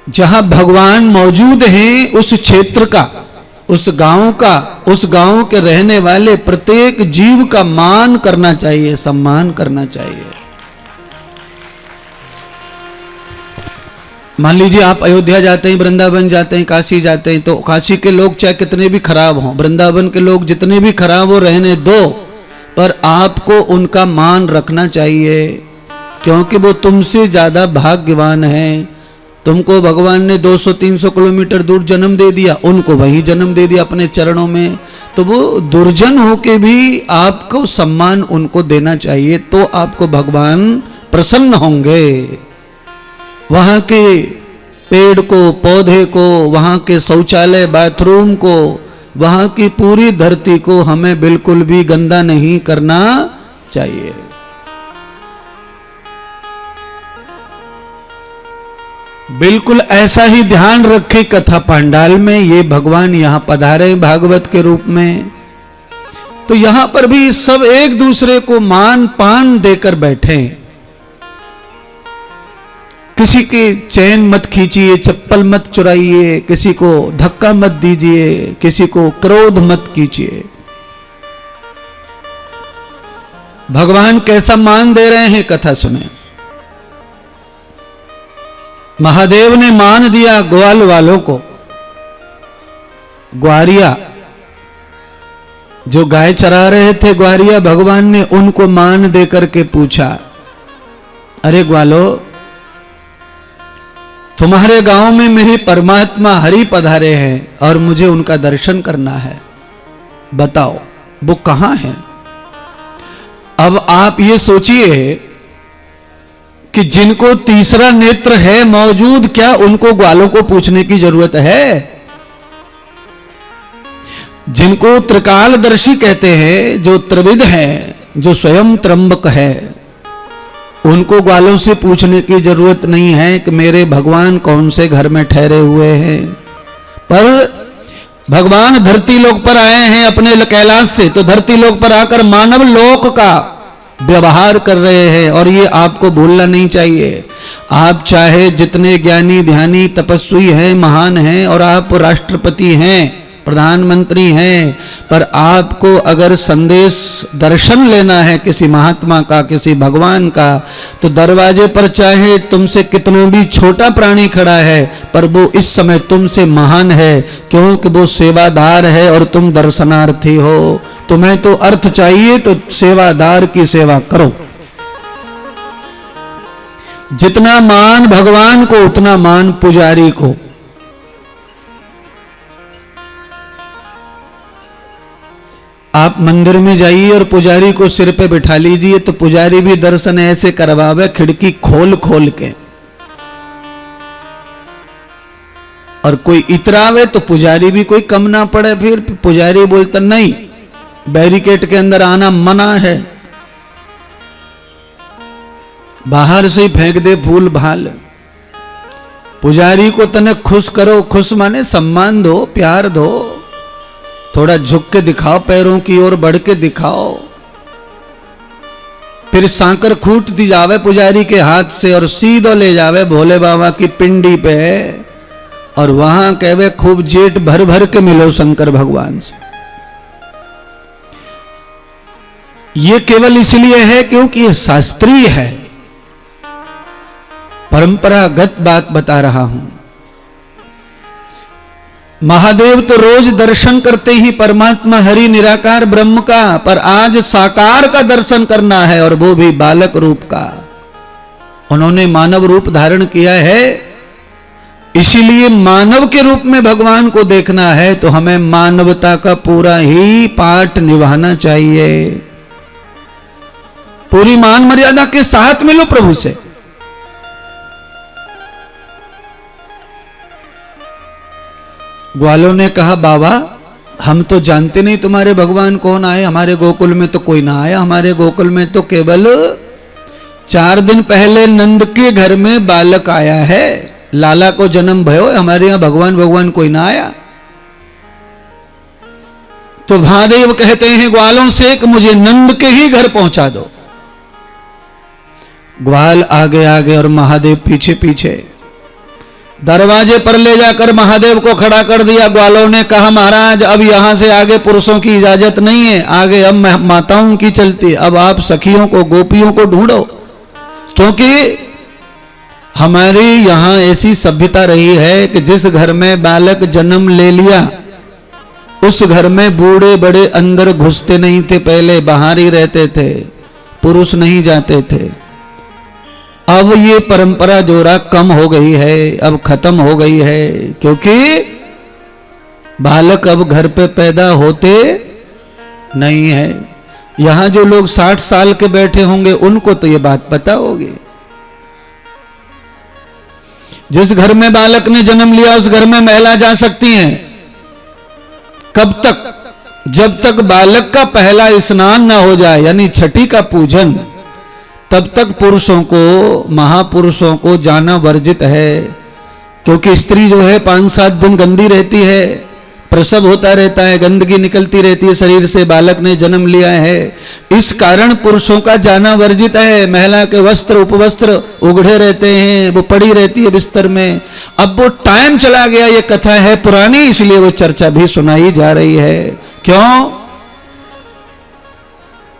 जहां भगवान मौजूद हैं उस क्षेत्र का, उस गांव का, उस गांव के रहने वाले प्रत्येक जीव का मान करना चाहिए, सम्मान करना चाहिए। मान लीजिए आप अयोध्या जाते हैं, वृंदावन जाते हैं, काशी जाते हैं, तो काशी के लोग चाहे कितने भी खराब हों, वृंदावन के लोग जितने भी खराब हो रहने दो, पर आपको उनका मान रखना चाहिए, क्योंकि वो तुमसे ज्यादा भाग्यवान है। तुमको भगवान ने 200-300 किलोमीटर दूर जन्म दे दिया, उनको वही जन्म दे दिया अपने चरणों में, तो वो दुर्जन होके भी आपको सम्मान उनको देना चाहिए, तो आपको भगवान प्रसन्न होंगे। वहां के पेड़ को, पौधे को, वहां के शौचालय बाथरूम को, वहां की पूरी धरती को हमें बिल्कुल भी गंदा नहीं करना चाहिए। बिल्कुल ऐसा ही ध्यान रखे कथा पंडाल में, ये भगवान यहां पधारे भागवत के रूप में, तो यहां पर भी सब एक दूसरे को मान पान देकर बैठे। किसी के चैन मत खींचिए, चप्पल मत चुराइए, किसी को धक्का मत दीजिए, किसी को क्रोध मत कीजिए। भगवान कैसा मान दे रहे हैं, कथा सुने। महादेव ने मान दिया ग्वाल वालों को, ग्वारिया जो गाय चरा रहे थे, ग्वारिया, भगवान ने उनको मान दे करके पूछा, अरे ग्वालो, तुम्हारे गांव में मेरे परमात्मा हरि पधारे हैं और मुझे उनका दर्शन करना है, बताओ वो कहां है। अब आप ये सोचिए कि जिनको तीसरा नेत्र है मौजूद, क्या उनको ग्वालों को पूछने की जरूरत है? जिनको त्रिकालदर्शी कहते हैं, जो त्रिविद है, जो स्वयं त्र्यंबक है, उनको ग्वालों से पूछने की जरूरत नहीं है कि मेरे भगवान कौन से घर में ठहरे हुए हैं। पर भगवान धरती लोक पर आए हैं अपने कैलाश से, तो धरती लोक पर आकर मानव लोक का व्यवहार कर रहे हैं, और ये आपको भूलना नहीं चाहिए। आप चाहे जितने ज्ञानी ध्यानी तपस्वी हैं, महान हैं, और आप राष्ट्रपति हैं, प्रधानमंत्री हैं, पर आपको अगर संदेश दर्शन लेना है किसी महात्मा का, किसी भगवान का, तो दरवाजे पर चाहे तुमसे कितना भी छोटा प्राणी खड़ा है, पर वो इस समय तुमसे महान है, क्योंकि वो सेवादार है और तुम दर्शनार्थी हो। तुम्हें तो अर्थ चाहिए तो सेवादार की सेवा करो। जितना मान भगवान को उतना मान पुजारी को। आप मंदिर में जाइए और पुजारी को सिर पे बिठा लीजिए, तो पुजारी भी दर्शन ऐसे करवावे खिड़की खोल खोल के, और कोई इतरावे तो पुजारी भी कोई कम ना पड़े। फिर पुजारी बोलता नहीं, बैरिकेड के अंदर आना मना है, बाहर से ही फेंक दे फूल भाल। पुजारी को तने खुश करो, खुश माने सम्मान दो, प्यार दो, थोड़ा झुक के दिखाओ, पैरों की ओर बढ़ के दिखाओ। फिर सांकर खूट दी जावे पुजारी के हाथ से और सीधो ले जावे भोले बाबा की पिंडी पे, और वहां कहवे खूब जेठ भर भर के मिलो शंकर भगवान से। ये केवल इसलिए है क्योंकि ये शास्त्रीय है, परंपरागत बात बता रहा हूं। महादेव तो रोज दर्शन करते ही परमात्मा हरि निराकार ब्रह्म का, पर आज साकार का दर्शन करना है, और वो भी बालक रूप का। उन्होंने मानव रूप धारण किया है, इसीलिए मानव के रूप में भगवान को देखना है, तो हमें मानवता का पूरा ही पाठ निभाना चाहिए। पूरी मान मर्यादा के साथ मिलो प्रभु से। ग्वालों ने कहा, बाबा हम तो जानते नहीं तुम्हारे भगवान कौन आए, हमारे गोकुल में तो कोई ना आया, हमारे गोकुल में तो केवल 4 दिन पहले नंद के घर में बालक आया है, लाला को जन्म भयो, हमारे यहां भगवान भगवान कोई ना आया। तो महादेव कहते हैं ग्वालों से कि मुझे नंद के ही घर पहुंचा दो। ग्वाल आगे आगे और महादेव पीछे पीछे। दरवाजे पर ले जाकर महादेव को खड़ा कर दिया। ग्वालों ने कहा महाराज अब यहां से आगे पुरुषों की इजाजत नहीं है, आगे अब माताओं की चलती है, अब आप सखियों को गोपियों को ढूंढो। क्योंकि हमारी यहां ऐसी सभ्यता रही है कि जिस घर में बालक जन्म ले लिया उस घर में बूढ़े बड़े अंदर घुसते नहीं थे, पहले बाहर ही रहते थे, पुरुष नहीं जाते थे। अब ये परंपरा जोरा कम हो गई है, अब खत्म हो गई है, क्योंकि बालक अब घर पे पैदा होते नहीं है। यहां जो लोग 60 साल के बैठे होंगे उनको तो ये बात पता होगी। जिस घर में बालक ने जन्म लिया उस घर में महिला जा सकती हैं। कब तक? जब तक बालक का पहला स्नान ना हो जाए, यानी छठी का पूजन, तब तक पुरुषों को, महापुरुषों को जाना वर्जित है। क्योंकि स्त्री जो है 5-7 दिन गंदी रहती है, प्रसव होता रहता है, गंदगी निकलती रहती है शरीर से, बालक ने जन्म लिया है, इस कारण पुरुषों का जाना वर्जित है। महिला के वस्त्र उपवस्त्र उगड़े रहते हैं, वो पड़ी रहती है बिस्तर में। अब वो टाइम चला गया, ये कथा है पुरानी, इसलिए वो चर्चा भी सुनाई जा रही है। क्यों?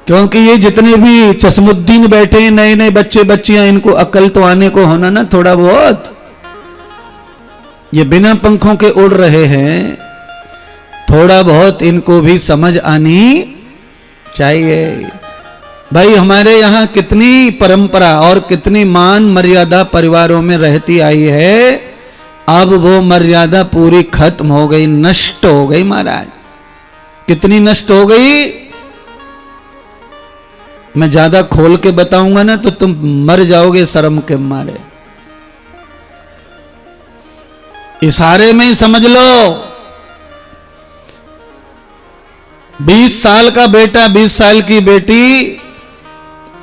क्योंकि ये जितने भी चश्मुद्दीन बैठे हैं, नए नए बच्चे बच्चियां, इनको अकल तो आने को होना ना थोड़ा बहुत। ये बिना पंखों के उड़ रहे हैं, थोड़ा बहुत इनको भी समझ आनी चाहिए। भाई हमारे यहाँ कितनी परंपरा और कितनी मान मर्यादा परिवारों में रहती आई है, अब वो मर्यादा पूरी खत्म हो गई, नष्ट हो गई महाराज। कितनी नष्ट हो गई, मैं ज्यादा खोल के बताऊंगा ना तो तुम मर जाओगे शर्म के मारे। इशारे में ही समझ लो। 20 साल का बेटा, 20 साल की बेटी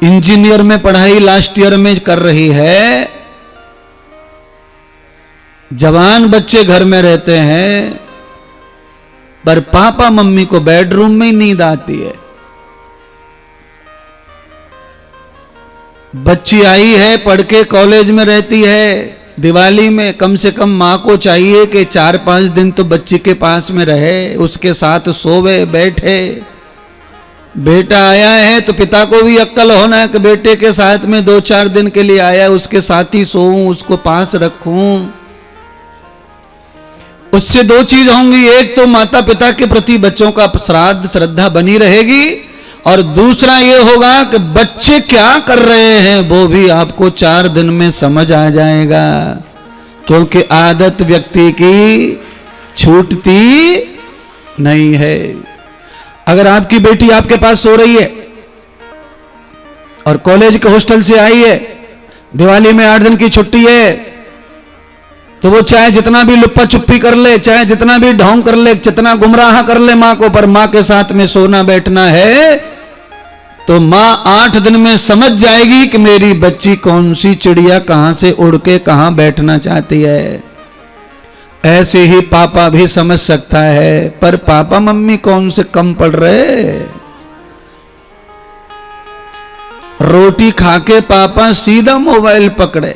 इंजीनियर में पढ़ाई लास्ट ईयर में कर रही है। जवान बच्चे घर में रहते हैं, पर पापा मम्मी को बेडरूम में ही नींद आती है। बच्ची आई है, पढ़ के कॉलेज में रहती है, दिवाली में कम से कम माँ को चाहिए कि 4-5 दिन तो बच्ची के पास में रहे, उसके साथ सोवे बैठे। बेटा आया है तो पिता को भी अक्ल होना है कि बेटे के साथ में 2-4 दिन के लिए आया है, उसके साथ ही सोऊं, उसको पास रखूं। उससे 2 चीज होंगी, एक तो माता पिता के प्रति बच्चों का श्राद्ध श्रद्धा बनी रहेगी, और दूसरा ये होगा कि बच्चे क्या कर रहे हैं वो भी आपको 4 दिन में समझ आ जाएगा। क्योंकि आदत व्यक्ति की छूटती नहीं है। अगर आपकी बेटी आपके पास सो रही है और कॉलेज के हॉस्टल से आई है, दिवाली में 8 दिन की छुट्टी है, तो वो चाहे जितना भी लुप्पा चुप्पी कर ले, चाहे जितना भी ढोंग कर ले, जितना गुमराह कर ले मां को, पर मां के साथ में सोना बैठना है तो मां 8 दिन में समझ जाएगी कि मेरी बच्ची कौन सी चिड़िया कहां से उड़ के कहां बैठना चाहती है। ऐसे ही पापा भी समझ सकता है, पर पापा मम्मी कौन से कम पड़ रहे। रोटी खा के पापा सीधा मोबाइल पकड़े,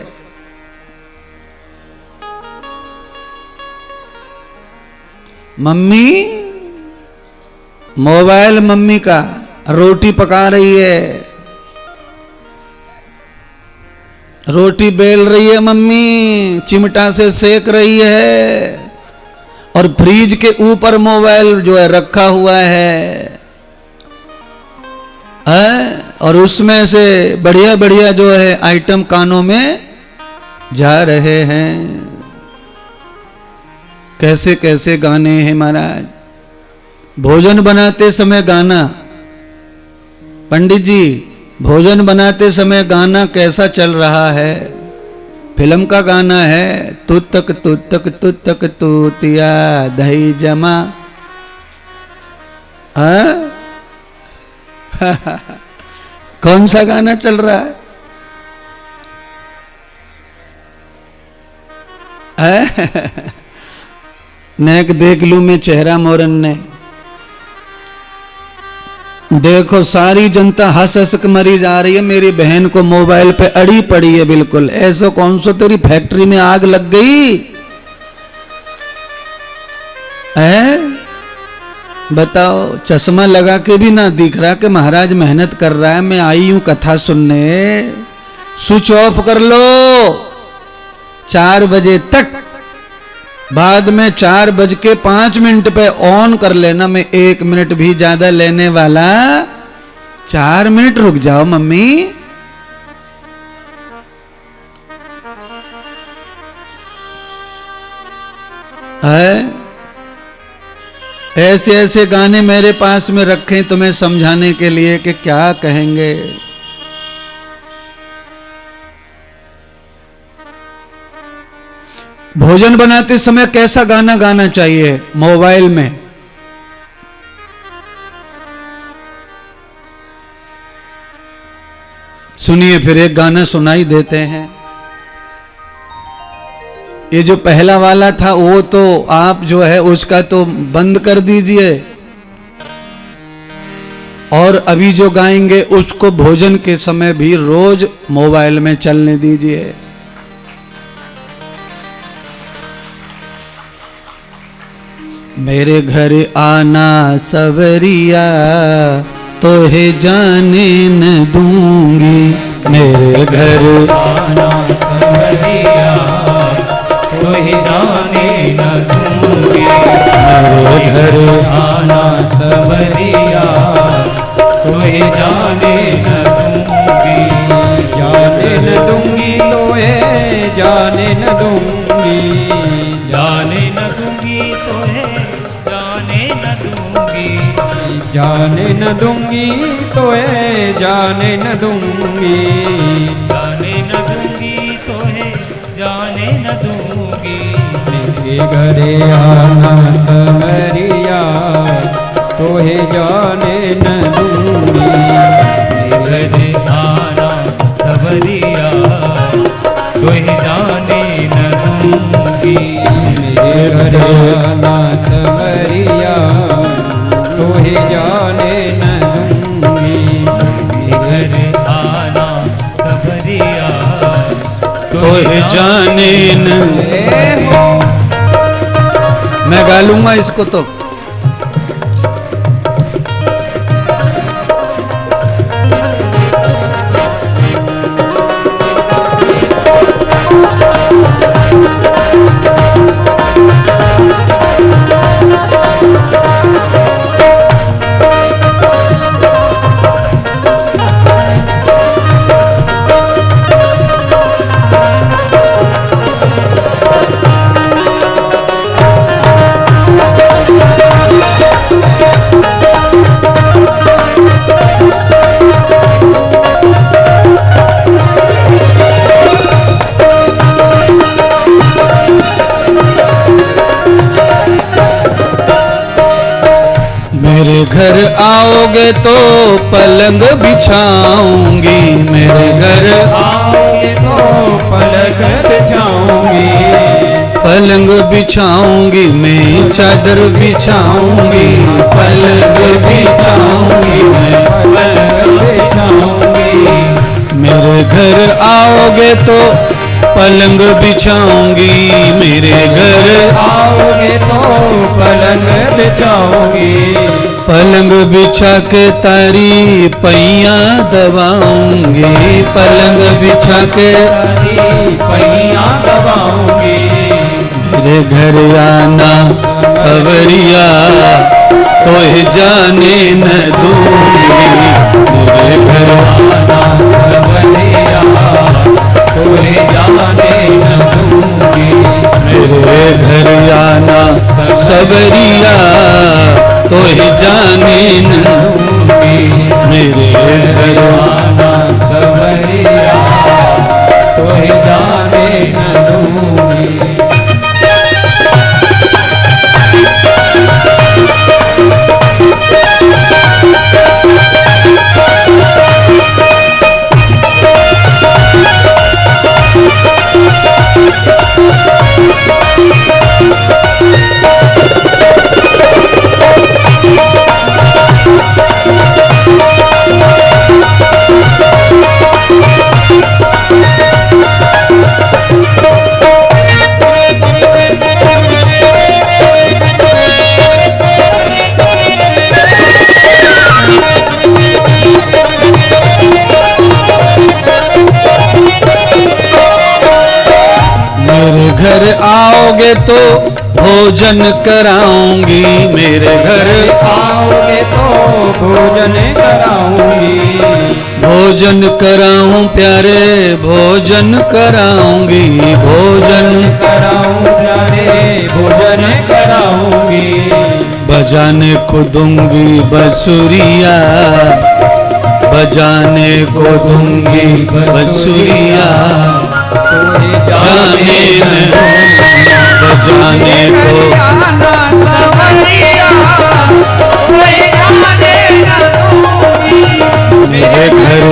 मम्मी मोबाइल मम्मी का, रोटी पका रही है, रोटी बेल रही है मम्मी, चिमटा से सेक रही है, और फ्रिज के ऊपर मोबाइल जो है रखा हुआ है, और उसमें से बढ़िया बढ़िया जो है आइटम कानों में जा रहे हैं। कैसे कैसे गाने हैं महाराज। भोजन बनाते समय गाना, पंडित जी भोजन बनाते समय गाना कैसा चल रहा है? फिल्म का गाना है, तुतक तुतक तुतक तूतिया दही जमा। कौन सा गाना चल रहा है? नेक देख लू मैं चेहरा मोरन ने। देखो सारी जनता हंस हंस के मरी जा रही है, मेरी बहन को मोबाइल पे अड़ी पड़ी है बिल्कुल। ऐसा कौन सा तेरी फैक्ट्री में आग लग गई है? बताओ, चश्मा लगा के भी ना दिख रहा कि महाराज मेहनत कर रहा है, मैं आई हूं कथा सुनने। स्विच ऑफ कर लो 4 बजे तक, बाद में 4:05 पे ऑन कर लेना। मैं 1 मिनट भी ज्यादा लेने वाला, 4 मिनट रुक जाओ मम्मी। है ऐसे ऐसे गाने मेरे पास में रखे तुम्हें समझाने के लिए कि क्या कहेंगे। भोजन बनाते समय कैसा गाना गाना चाहिए मोबाइल में? सुनिए, फिर एक गाना सुनाई देते हैं। ये जो पहला वाला था वो तो आप जो है उसका तो बंद कर दीजिए, और अभी जो गाएंगे उसको भोजन के समय भी रोज मोबाइल में चलने दीजिए। मेरे घर आना सवरिया, तो है जाने न दूंगी। मेरे घर आना सवरिया, तो है जाने न दूंगी। मेरे घर आना सवरिया, तो है जाने न दूंगी। जाने न दूंगी तो है जाने न दूंगी। जाने न दूंगी तो है जाने न दूंगी। जाने न दूंगी तो है जाने न दूंगी। जाने न दूंगी तो है जाने न दूंगी। मेरे घरे आना सवरिया, तो है जाने न दूंगी। मेरे घरे आना सवरिया, तो है जाने न दूंगी। मेरे घरे आना सवरिया, तो है जाने न दूंगी। मेरे घरे आना सवरिया, तो है जाने न। मैं गा लूंगा इसको तो। मेरे घर आओगे तो पलंग बिछाऊंगी। मेरे घर आओगे तो पलंग बिछाऊंगी। पलंग बिछाऊंगी, मैं चादर बिछाऊंगी। पलंग बिछाऊंगी, मैं पलंग बिछाऊंगी। मेरे घर आओगे तो पलंग बिछाऊंगी। मेरे घर आओगे तो पलंग बिछाऊंगी। पलंग बिछा के तारी पैया दबाऊंगी। पलंग बिछा के पैया दबाऊंगी। मेरे घर आना सवरिया, तो है जाने न दूंगी। मेरे घर आना सवरिया, तो है जाने न दूंगी। मेरे घर आना सवरिया, तो है जाने न दूंगी। मेरे घर आना सवरिया, तो है जाने न दूंगी। मेरे घर आओगे तो भोजन कराऊंगी, मेरे घर आओगे तो भोजन कराऊंगी, भोजन कराऊं प्यारे, भोजन कराऊंगी, भोजन कराऊं प्यारे, भोजन कराऊंगी, बजाने को दूंगी बंसुरिया, बजाने को दूंगी बंसुरिया, जाने न बजाने को मेरे घर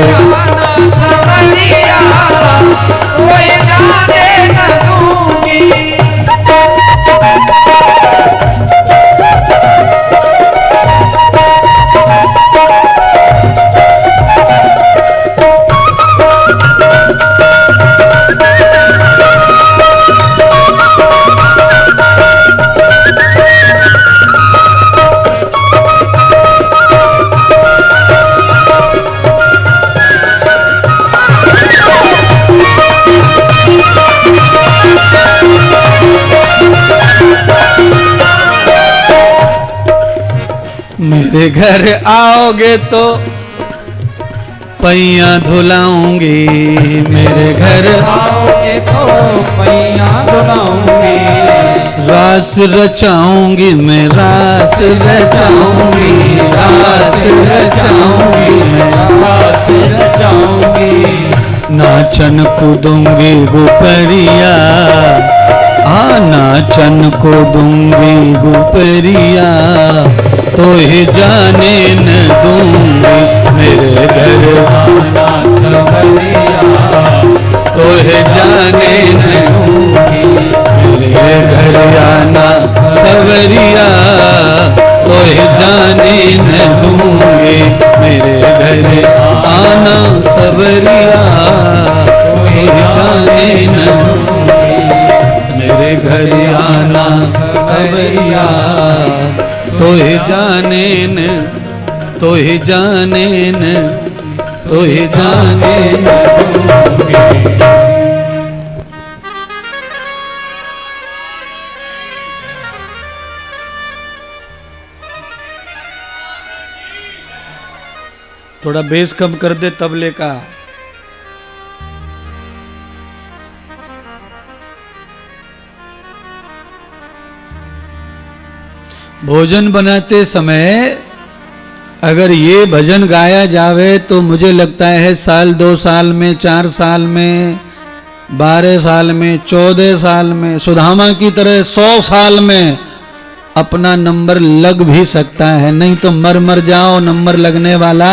मेरे घर आओगे तो पैया धुलाऊंगी, मेरे घर आओगे तो पैया धुलाऊंगी, रास रचाऊंगी मैं, रास रचाऊंगी, रास रचाऊंगी मैं, रास रचाऊंगी, नाचन को दूंगी गुपरिया, नाचन को दूंगी गुपरिया, तो ही जाने न दूंगी मेरे घर आना सवरिया, तो ही जाने न दूंगी मेरे घर आना सवरिया, तो ही जाने न दूंगी मेरे घर आना सवरिया, तो ही जाने न मेरे घर आना सवरिया, तो ही जाने न, तो ही जाने न, तो ही जाने न दूंगी। थोड़ा बेस कम कर दे तबले का। भोजन बनाते समय अगर ये भजन गाया जावे तो मुझे लगता है साल 2 साल में, 4 साल में, 12 साल में, 14 साल में, सुदामा की तरह 100 साल में अपना नंबर लग भी सकता है। नहीं तो मर जाओ, नंबर लगने वाला